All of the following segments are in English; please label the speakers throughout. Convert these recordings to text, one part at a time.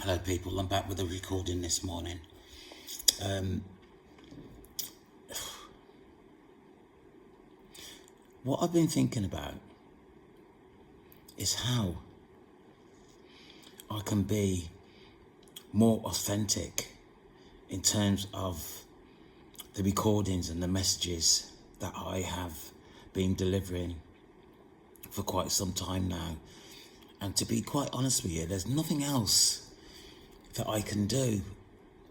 Speaker 1: Hello people, I'm back with a recording this morning. What I've been thinking about is how I can be more authentic in terms of the recordings and the messages that I have been delivering for quite some time now. And to be quite honest with you, there's nothing else that I can do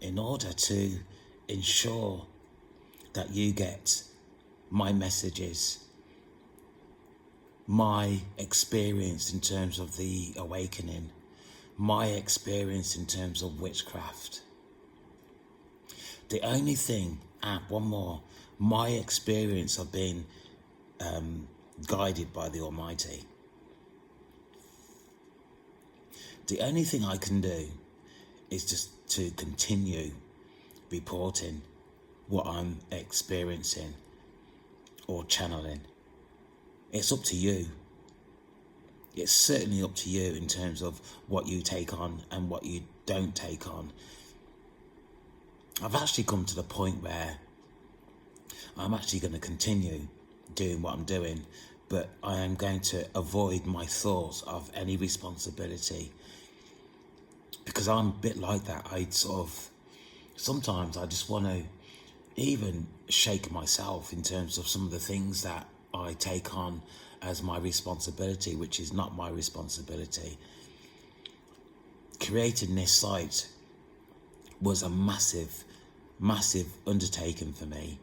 Speaker 1: in order to ensure that you get my messages, my experience in terms of the awakening, my experience in terms of witchcraft. The only thing, one more, my experience of being guided by the Almighty. The only thing I can do is just to continue reporting what I'm experiencing or channeling. It's up to you. It's certainly up to you in terms of what you take on and what you don't take on. I've actually come to the point where I'm actually going to continue doing what I'm doing, but I am going to avoid my thoughts of any responsibility, because I'm a bit like that. Sometimes I just want to even shake myself in terms of some of the things that I take on as my responsibility, which is not my responsibility. Creating this site was a massive undertaking for me.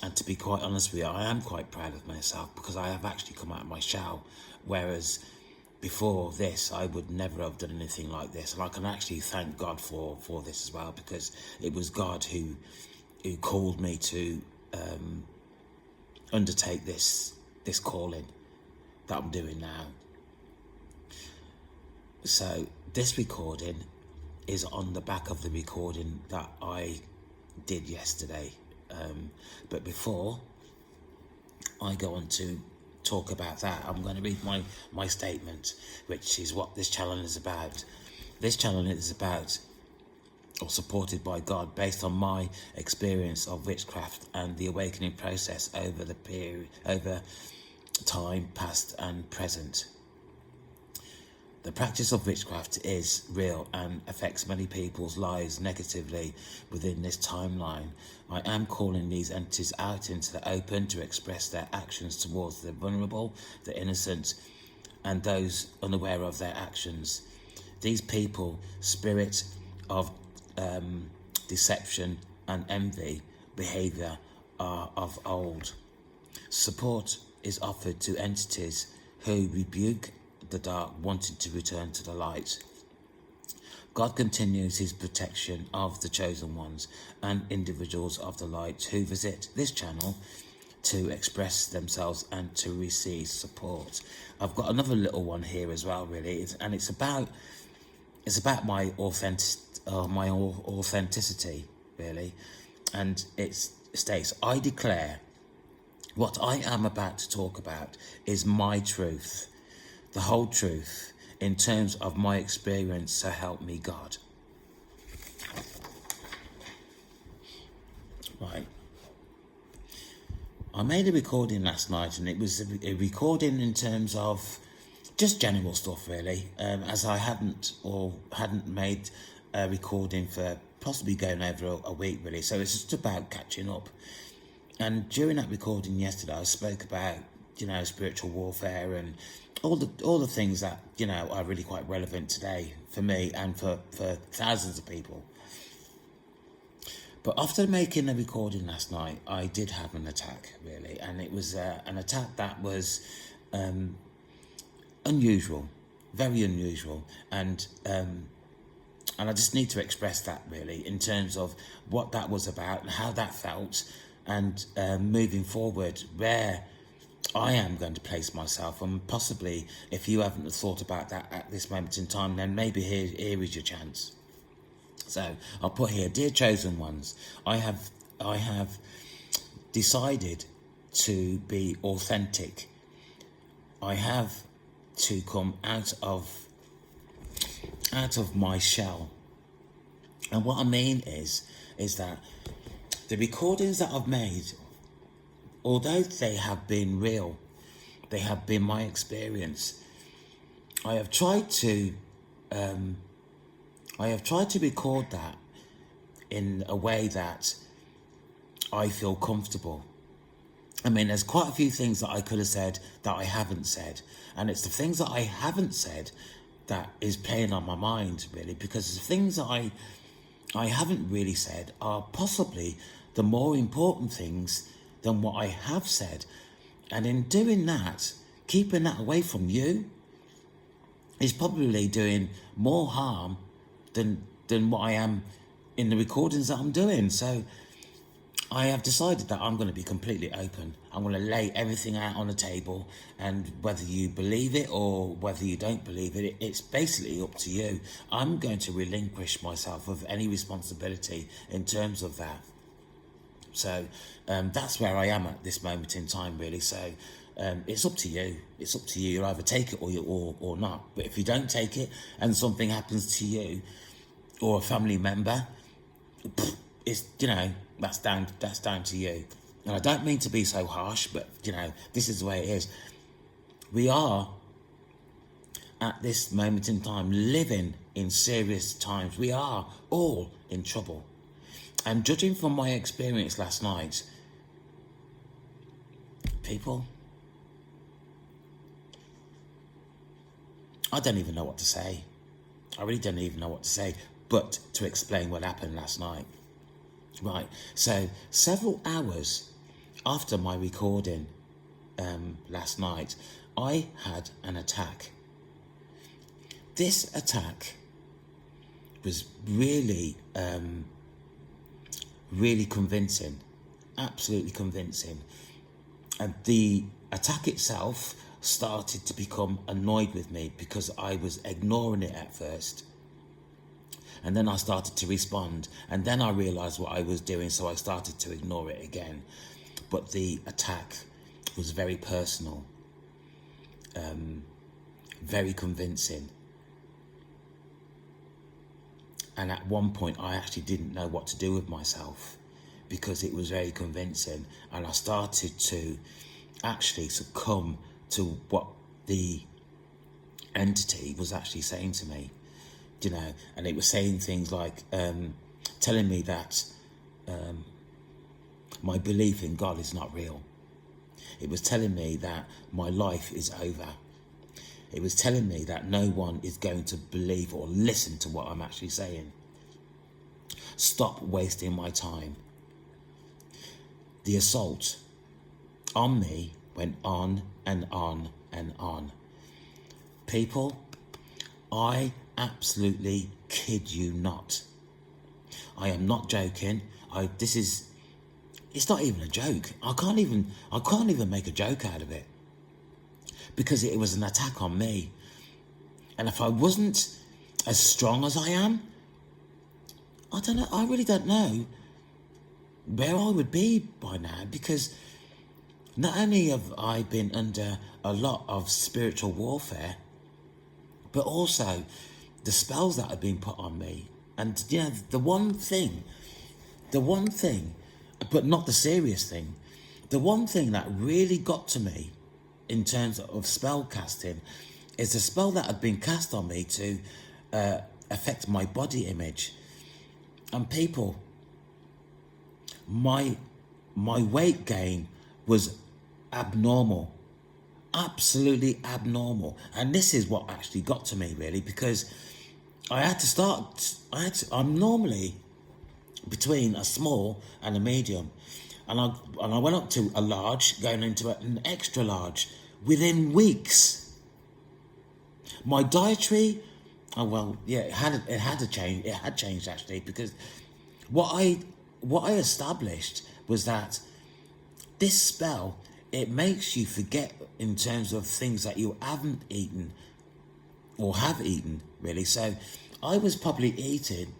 Speaker 1: And to be quite honest with you, I am quite proud of myself because I have actually come out of my shell. Whereas before this, I would never have done anything like this. And I can actually thank God for this as well, because it was God who called me to undertake this calling that I'm doing now. So this recording is on the back of the recording that I did yesterday. But before I go on to talk about that, I'm going to read my statement, which is what this channel is about. This channel is about, or supported by God, based on my experience of witchcraft and the awakening process over the period, over time past and present. The practice of witchcraft is real and affects many people's lives negatively within this timeline. I am calling these entities out into the open to express their actions towards the vulnerable, the innocent, and those unaware of their actions. These people, spirit of deception and envy behavior, are of old. Support is offered to entities who rebuke the dark, wanting to return to the light. God continues his protection of the chosen ones and individuals of the light who visit this channel to express themselves and to receive support. I've got another little one here as well, really, and it's about my authenticity, really. And it states, I declare what I am about to talk about is my truth, the whole truth, in terms of my experience, so help me God. Right. I made a recording last night, and it was a recording in terms of just general stuff, really, as I hadn't made a recording for possibly going over a week, really. So it's just about catching up. And during that recording yesterday, I spoke about, spiritual warfare and all the things that, are really quite relevant today for me and for thousands of people. But after making a recording last night, I did have an attack, really. And it was an attack that was unusual, very unusual. And I just need to express that, really, in terms of what that was about and how that felt. And moving forward, where I am going to place myself, and possibly if you haven't thought about that at this moment in time, then maybe here is your chance. So I'll put here, dear chosen ones, I have decided to be authentic. I have to come out of out of my shell. And what I mean is that the recordings that I've made, although they have been real, they have been my experience, I have tried to record that in a way that I feel comfortable. I mean, there's quite a few things that I could have said that I haven't said. And it's the things that I haven't said that is playing on my mind, really, because the things that I haven't really said are possibly the more important things than what I have said. And in doing that, keeping that away from you is probably doing more harm than what I am in the recordings that I'm doing. So I have decided that I'm going to be completely open. I'm going to lay everything out on the table, and whether you believe it or whether you don't believe it, it's basically up to you. I'm going to relinquish myself of any responsibility in terms of that. So that's where I am at this moment in time, really. So it's up to you. It's up to you. You'll either take it or not. But if you don't take it and something happens to you or a family member, it's, that's down to you. And I don't mean to be so harsh, but this is the way it is. We are at this moment in time living in serious times. We are all in trouble. And judging from my experience last night, people, I don't even know what to say. I really don't even know what to say, but to explain what happened last night. Right, so several hours after my recording last night, I had an attack. This attack was really convincing, absolutely convincing. And the attack itself started to become annoyed with me because I was ignoring it at first. And then I started to respond, and then I realised what I was doing, so I started to ignore it again. But the attack was very personal, very convincing. And at one point, I actually didn't know what to do with myself because it was very convincing. And I started to actually succumb to what the entity was actually saying to me. And it was saying things like telling me that my belief in God is not real. It was telling me that my life is over. It was telling me that no one is going to believe or listen to what I'm actually saying. Stop wasting my time. The assault on me went on and on and on. People, I absolutely kid you not. I am not joking. It's not even a joke. I can't even make a joke out of it because it was an attack on me. And if I wasn't as strong as I am, I don't know. I really don't know where I would be by now, because not only have I been under a lot of spiritual warfare, but also the spells that have been put on me. And the one thing, but not the serious thing, the one thing that really got to me in terms of spell casting is the spell that had been cast on me to affect my body image. And people, my weight gain was abnormal, absolutely abnormal. And this is what actually got to me, really, because I'm normally between a small and a medium, and I went up to a large, going into an extra large within weeks. My dietary, it had changed actually, because what I established was that this spell, it makes you forget in terms of things that you haven't eaten or have eaten, really. So I was probably eating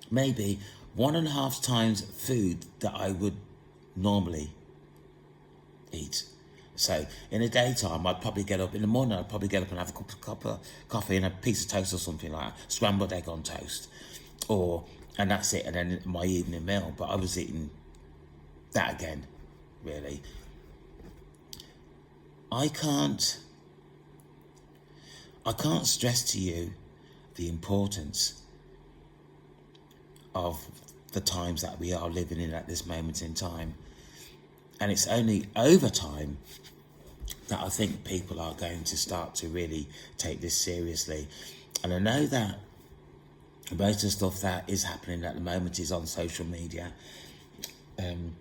Speaker 1: maybe 1.5 times food that I would normally eat. So in the daytime, I'd probably get up in the morning. I'd probably get up and have a cup of coffee and a piece of toast or something like that, scrambled egg on toast, and that's it. And then my evening meal. But I was eating that again, really. I can't stress to you the importance of the times that we are living in at this moment in time. And it's only over time that I think people are going to start to really take this seriously. And I know that most of the stuff that is happening at the moment is on social media. It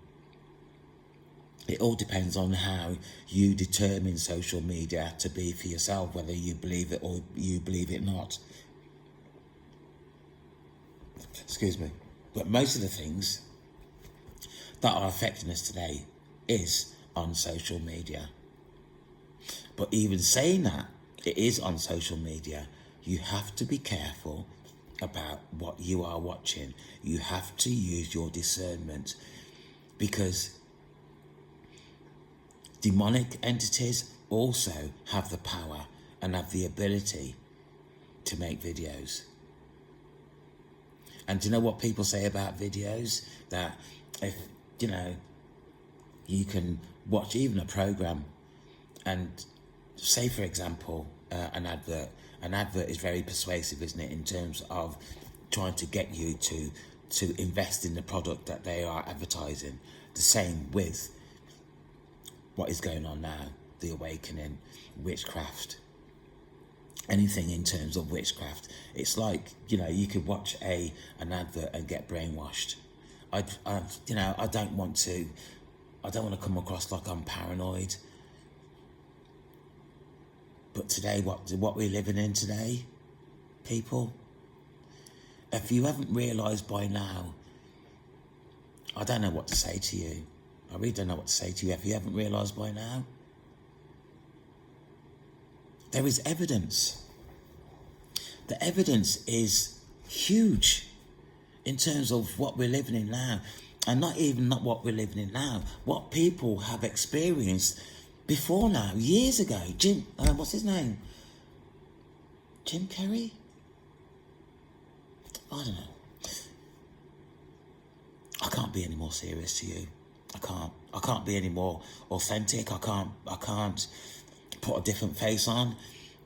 Speaker 1: all depends on how you determine social media to be for yourself, whether you believe it or you believe it not. Excuse me. But most of the things that are affecting us today is on social media. But even saying that it is on social media, you have to be careful about what you are watching. You have to use your discernment, because demonic entities also have the power and have the ability to make videos. And do you know what people say about videos? That if, you can watch even a program and say, for example, an advert. An advert is very persuasive, isn't it, in terms of trying to get you to invest in the product that they are advertising. The same with what is going on now, the awakening, witchcraft, anything in terms of witchcraft. It's like, you could watch an advert and get brainwashed. I don't want to come across like I'm paranoid. But today, what we're living in today, people, if you haven't realised by now, I don't know what to say to you. I really don't know what to say to you if you haven't realised by now. There is evidence. The evidence is huge in terms of what we're living in now. And not what we're living in now, what people have experienced before now, years ago. What's his name? Jim Carrey? I don't know. I can't be any more serious to you. I can't be any more authentic. I can't put a different face on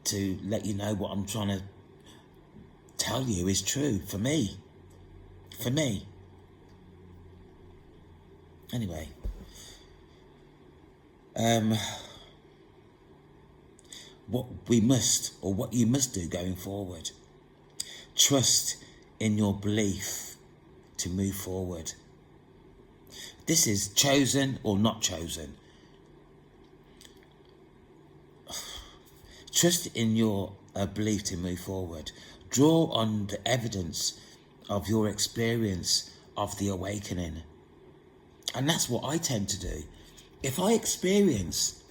Speaker 1: to let you know what I'm trying to tell you is true for me. Anyway, what you must do going forward, trust in your belief to move forward. This is chosen or not chosen. Trust in your belief to move forward. Draw on the evidence of your experience of the awakening. And that's what I tend to do. If I experience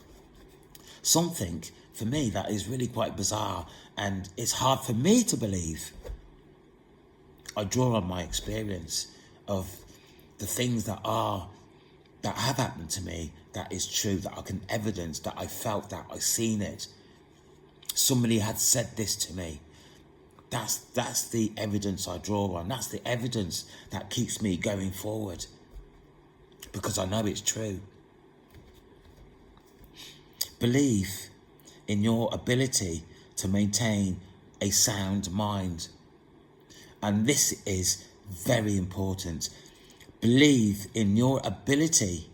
Speaker 1: something for me that is really quite bizarre and it's hard for me to believe, I draw on my experience of the things that have happened to me, that is true, that I can evidence, that I felt, that I seen it. Somebody had said this to me. That's the evidence I draw on. That's the evidence that keeps me going forward, because I know it's true. Believe in your ability to maintain a sound mind. And this is very important. Believe in your ability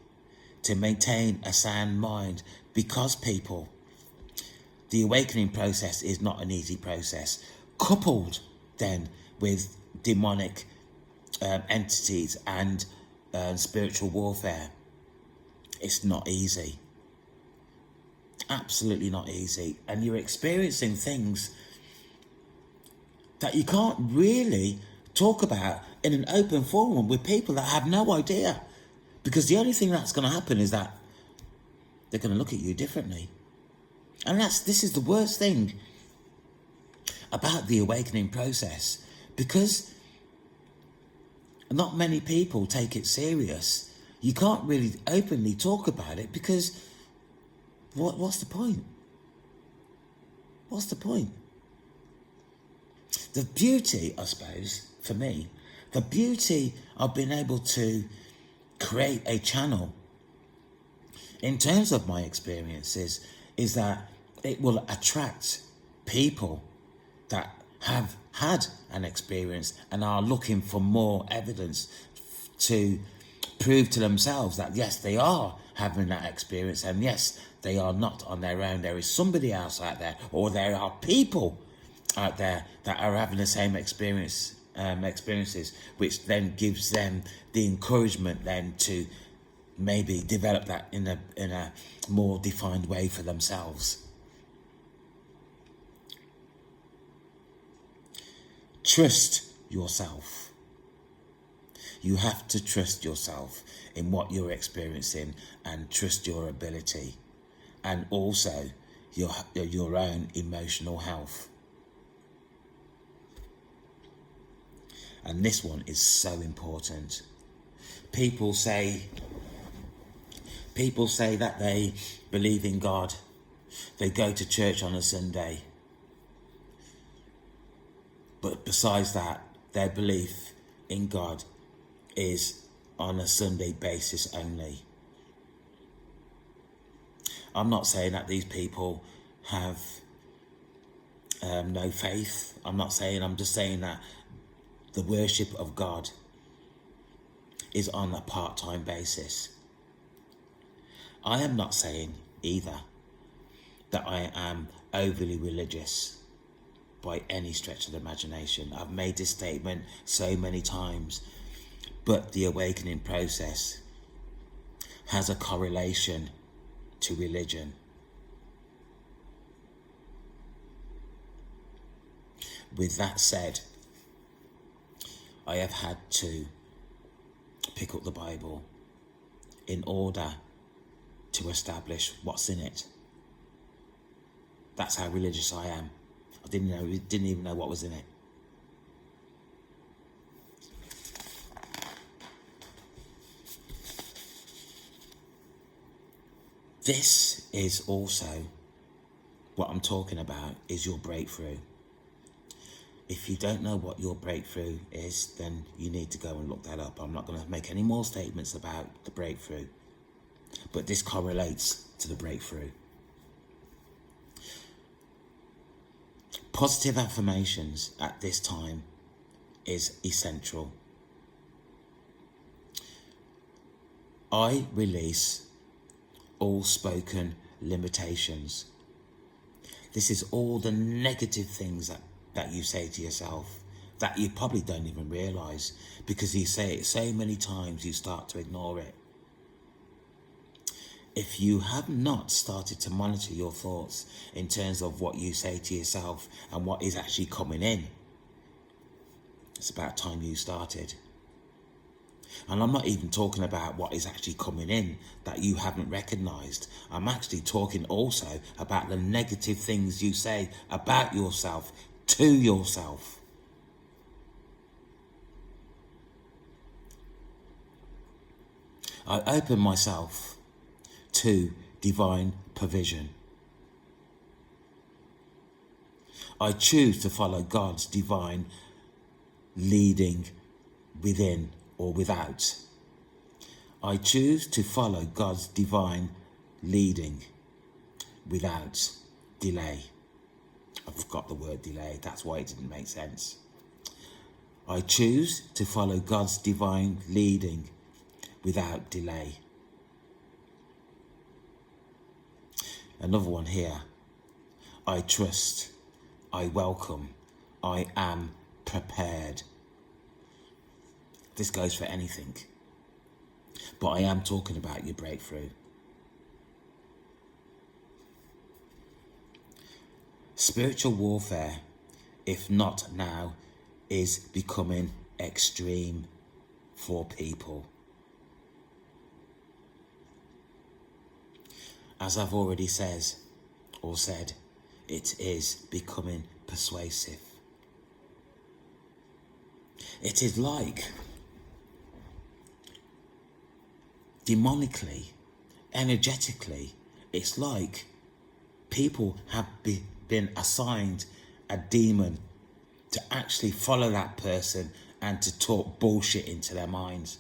Speaker 1: to maintain a sound mind, because people, the awakening process is not an easy process. Coupled then with demonic entities and spiritual warfare, it's not easy. Absolutely not easy. And you're experiencing things that you can't really talk about in an open forum with people that have no idea. Because the only thing that's going to happen is that they're going to look at you differently. And this is the worst thing about the awakening process, because not many people take it serious. You can't really openly talk about it because What's the point? What's the point? The beauty, I suppose, for me, the beauty of being able to create a channel in terms of my experiences is that it will attract people that have had an experience and are looking for more evidence to prove to themselves that yes, they are having that experience, and yes, they are not on their own. There is somebody else out there, or there are people out there that are having the same experiences, which then gives them the encouragement then to maybe develop that in a more defined way for themselves. Trust yourself. You have to trust yourself in what you're experiencing, and trust your ability, and also your own emotional health. And this one is so important. People say that they believe in God. They go to church on a Sunday. But besides that, their belief in God is on a Sunday basis only. I'm not saying that these people have no faith. I'm just saying that the worship of God is on a part-time basis. I am not saying either that I am overly religious by any stretch of the imagination. I've made this statement so many times, but the awakening process has a correlation to religion. With that said, I have had to pick up the Bible in order to establish what's in it. That's how religious I am. I didn't even know what was in it. This is also what I'm talking about, is your breakthrough. If you don't know what your breakthrough is, then you need to go and look that up. I'm not going to make any more statements about the breakthrough, but this correlates to the breakthrough. Positive affirmations at this time is essential. I release all spoken limitations. This is all the negative things that you say to yourself that you probably don't even realise, because you say it so many times you start to ignore it. If you have not started to monitor your thoughts in terms of what you say to yourself and what is actually coming in, it's about time you started. And I'm not even talking about what is actually coming in that you haven't recognised. I'm actually talking also about the negative things you say about yourself to yourself. I open myself to divine provision. I choose to follow God's divine leading within or without. I choose to follow God's divine leading without delay. I forgot the word delay, that's why it didn't make sense. I choose to follow God's divine leading without delay. Another one here. I trust, I welcome, I am prepared. This goes for anything, but I am talking about your breakthrough. Spiritual warfare, if not now, is becoming extreme for people. As I've already said, it is becoming persuasive. It is like demonically, energetically, It's like people have been assigned a demon to actually follow that person and to talk bullshit into their minds.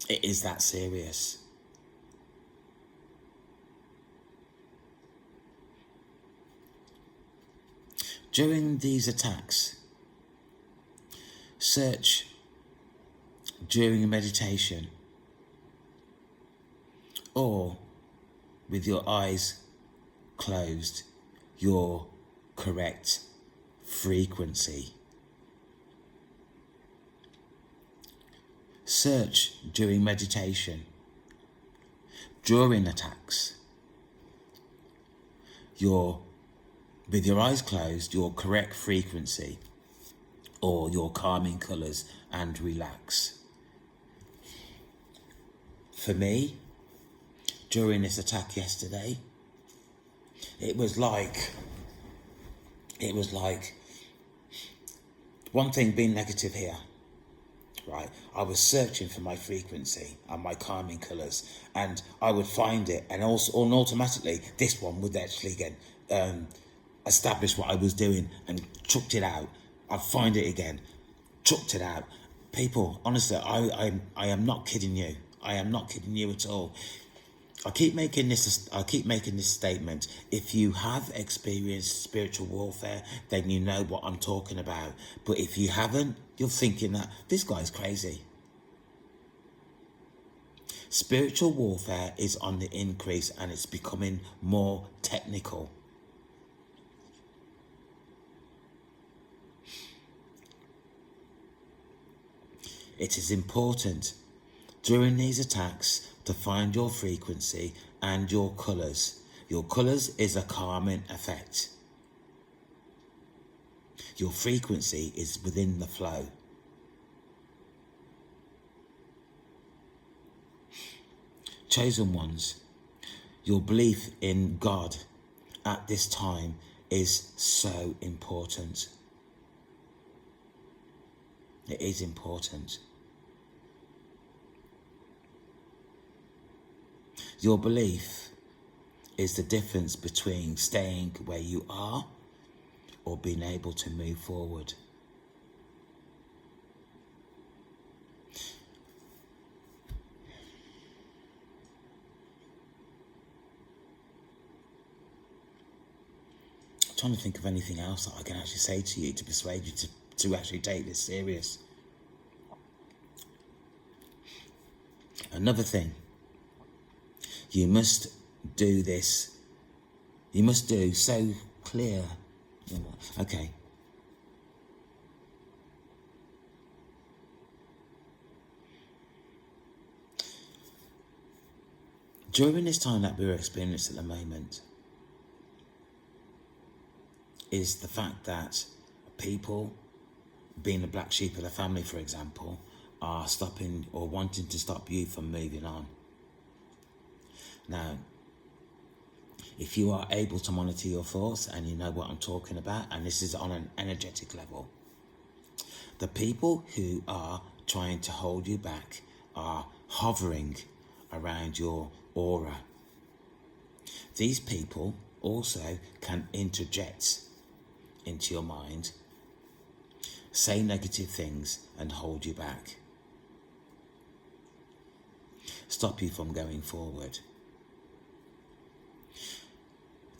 Speaker 1: It is that serious. During these attacks, search during meditation or with your eyes closed your correct frequency. Search during meditation, during attacks, with your eyes closed, your correct frequency or your calming colours, and relax. For me, during this attack yesterday, it was like one thing being negative here, right? I was searching for my frequency and my calming colours, and I would find it, and automatically this one would actually get establish what I was doing and chucked it out. I'd find it again, chucked it out. People, honestly, I am not kidding you. I am not kidding you at all. I keep making this statement. If you have experienced spiritual warfare, then you know what I'm talking about. But if you haven't, you're thinking that this guy's crazy. Spiritual warfare is on the increase, and it's becoming more technical. It is important during these attacks to find your frequency and your colours. Your colours is a calming effect. Your frequency is within the flow. Chosen ones, your belief in God at this time is so important. It is important. Your belief is the difference between staying where you are or being able to move forward. I'm trying to think of anything else that I can actually say to you to persuade you to actually take this serious. Another thing. You must do this. You must do so clear. Okay. During this time that we're experiencing at the moment is the fact that people, being the black sheep of the family, for example, are stopping or wanting to stop you from moving on. Now, if you are able to monitor your thoughts and you know what I'm talking about, and this is on an energetic level, the people who are trying to hold you back are hovering around your aura. These people also can interject into your mind, say negative things and hold you back, stop you from going forward.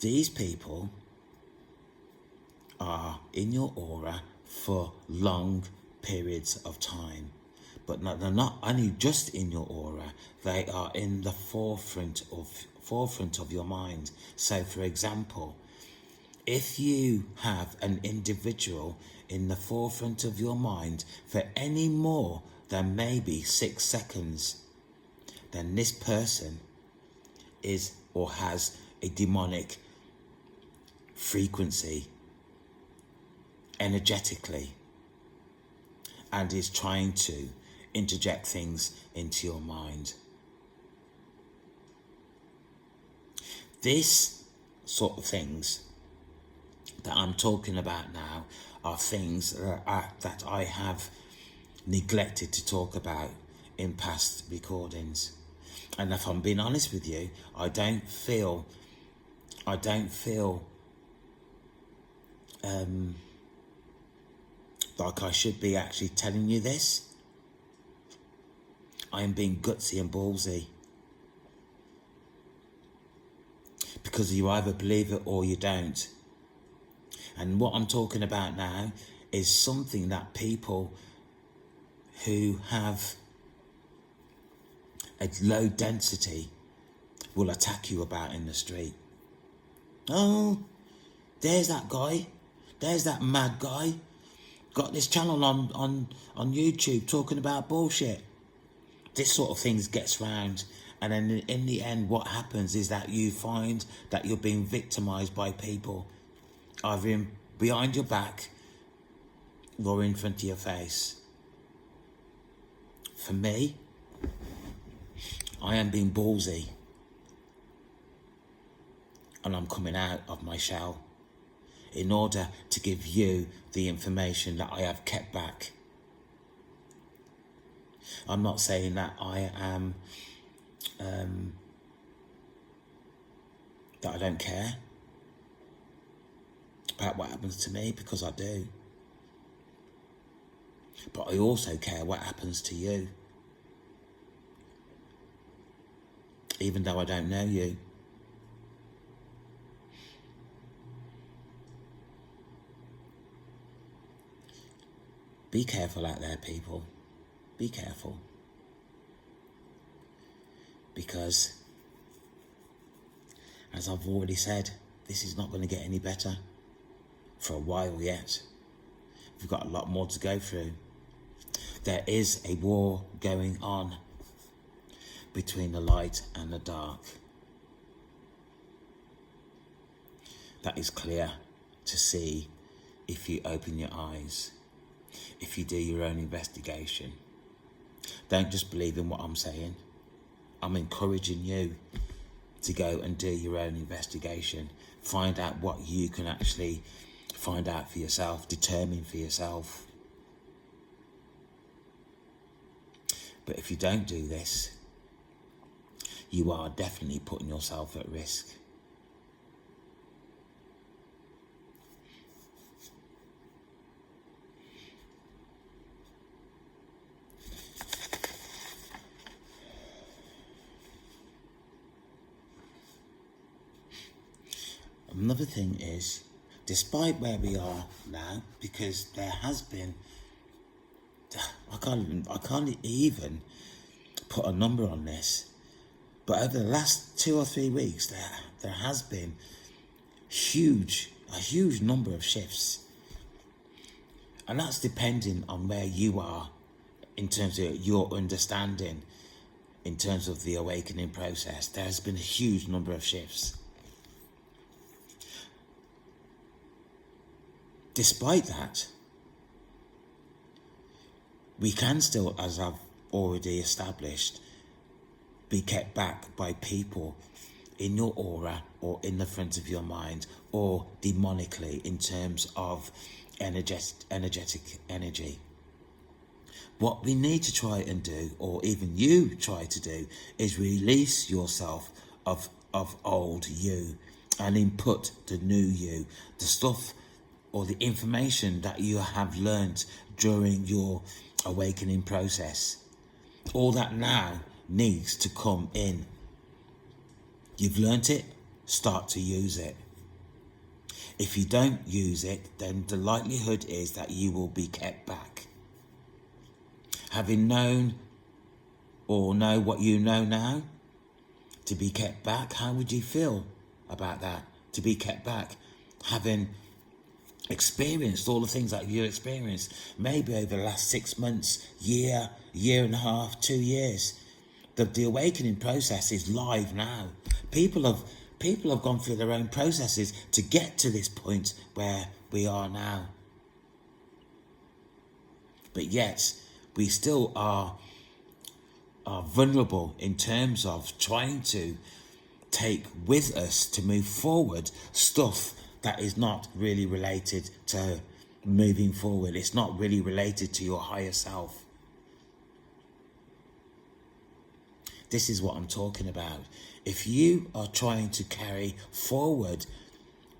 Speaker 1: These people are in your aura for long periods of time, but they're not only just in your aura, they are in the forefront of your mind. So for example, if you have an individual in the forefront of your mind for any more than maybe 6 seconds, then this person is or has a demonic frequency energetically and is trying to interject things into your mind. This sort of things that I'm talking about now are things that I have neglected to talk about in past recordings. And if I'm being honest with you, I don't feel like I should be actually telling you this. I am being gutsy and ballsy. Because you either believe it or you don't. And what I'm talking about now is something that people who have a low density will attack you about in the street. Oh, there's that guy. There's that mad guy. Got this channel on YouTube talking about bullshit. This sort of thing gets round. And then in the end, what happens is that you find that you're being victimized by people, either behind your back or in front of your face. For me, I am being ballsy. And I'm coming out of my shell in order to give you the information that I have kept back. I'm not saying that I am, that I don't care about what happens to me, because I do. But I also care what happens to you, even though I don't know you. Be careful out there, people. Be careful. Because, as I've already said, this is not going to get any better for a while yet. We've got a lot more to go through. There is a war going on between the light and the dark. That is clear to see if you open your eyes, if you do your own investigation. Don't just believe in what I'm saying. I'm encouraging you to go and do your own investigation. Find out what you can actually find out for yourself, determine for yourself. But if you don't do this, you are definitely putting yourself at risk. Another thing is, despite where we are now, because there has been, I can't even put a number on this, but over the last 2 or 3 weeks, there has been a huge number of shifts. And that's depending on where you are in terms of your understanding, in terms of the awakening process. There has been a huge number of shifts. Despite that, we can still, as I've already established, be kept back by people in your aura or in the front of your mind, or demonically in terms of energetic energy. What we need to try and do, or even you try to do, is release yourself of old you and input the new you, the stuff or the information that you have learned during your awakening process. All that now needs to come in. You've learnt it, start to use it. If you don't use it, then the likelihood is that you will be kept back. Having known or know what you know now, to be kept back, how would you feel about that? To be kept back, having experienced all the things that you experienced, maybe over the last 6 months, year and a half, 2 years. The awakening process is live now. People have gone through their own processes to get to this point where we are now. But yet, we still are vulnerable in terms of trying to take with us to move forward stuff that is not really related to moving forward. It's not really related to your higher self. This is what I'm talking about. If you are trying to carry forward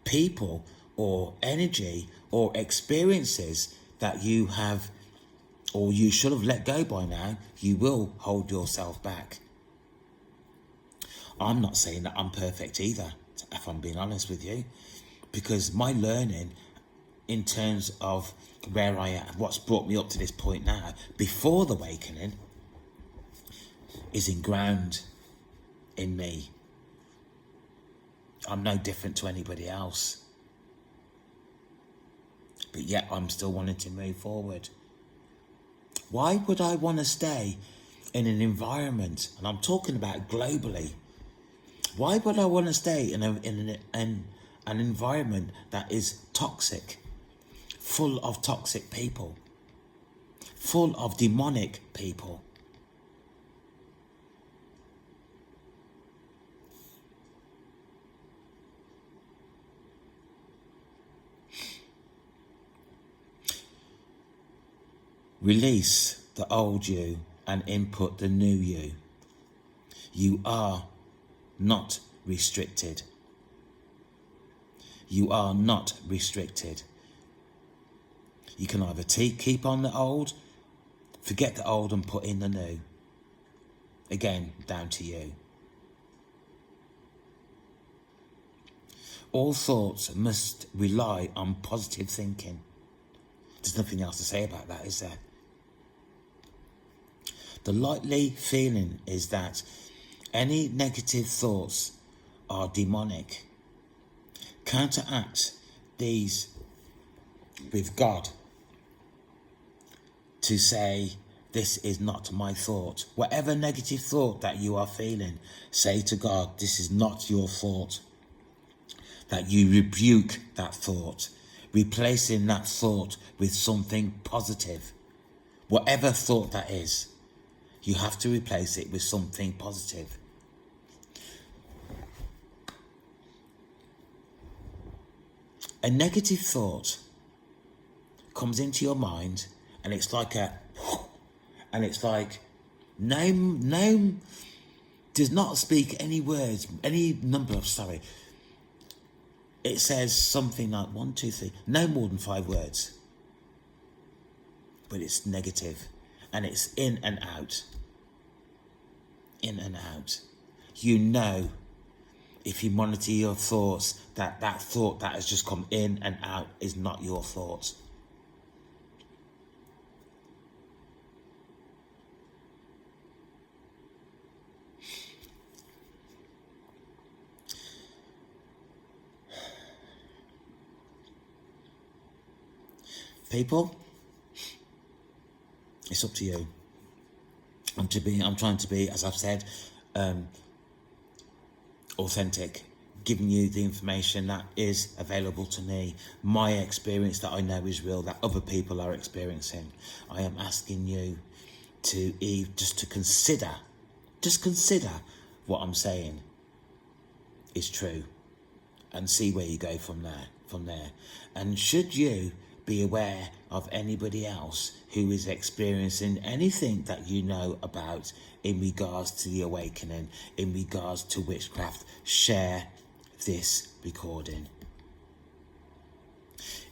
Speaker 1: people or energy or experiences that you have or you should have let go by now, you will hold yourself back. I'm not saying that I'm perfect either, if I'm being honest with you, because my learning in terms of where I am, what's brought me up to this point now, before the awakening, is ingrained in me. I'm no different to anybody else. But yet I'm still wanting to move forward. Why would I want to stay in an environment, and I'm talking about globally, why would I want to stay in an environment that is toxic, full of toxic people, full of demonic people? Release the old you and input the new you. You are not restricted. You are not restricted. You can either keep on the old, forget the old and put in the new. Again, down to you. All thoughts must rely on positive thinking. There's nothing else to say about that, is there? The likely feeling is that any negative thoughts are demonic. Counteract these with God to say, this is not my thought. Whatever negative thought that you are feeling, say to God, this is not your thought. That you rebuke that thought, replacing that thought with something positive. Whatever thought that is, you have to replace it with something positive. A negative thought comes into your mind and it's like name does not speak any words, it says something like 1, 2, 3, no more than 5 words, but it's negative and it's in and out. You know, if you monitor your thoughts, that thought that has just come in and out is not your thought. People, it's up to you. I'm trying to be, as I've said, authentic, giving you the information that is available to me, my experience that I know is real, that other people are experiencing. I am asking you to just consider what I'm saying is true, and see where you go from there. And should you be aware of anybody else who is experiencing anything that you know about in regards to the awakening, in regards to witchcraft, share this recording.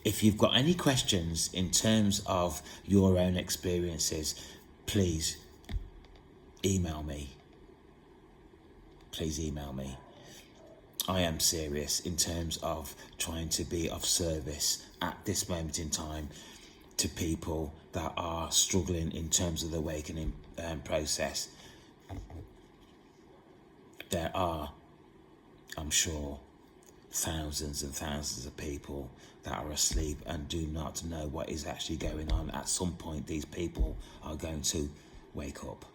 Speaker 1: If you've got any questions in terms of your own experiences, please email me. I am serious in terms of trying to be of service at this moment in time to people that are struggling in terms of the awakening process. There are, I'm sure, thousands and thousands of people that are asleep and do not know what is actually going on. At some point, these people are going to wake up.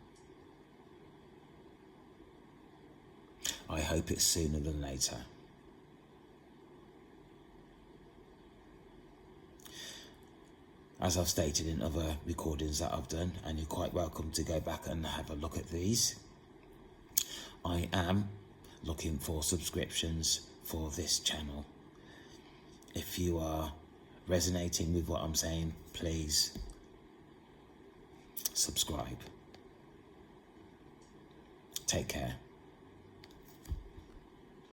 Speaker 1: I hope it's sooner than later. As I've stated in other recordings that I've done, and you're quite welcome to go back and have a look at these, I am looking for subscriptions for this channel. If you are resonating with what I'm saying, please subscribe. Take care.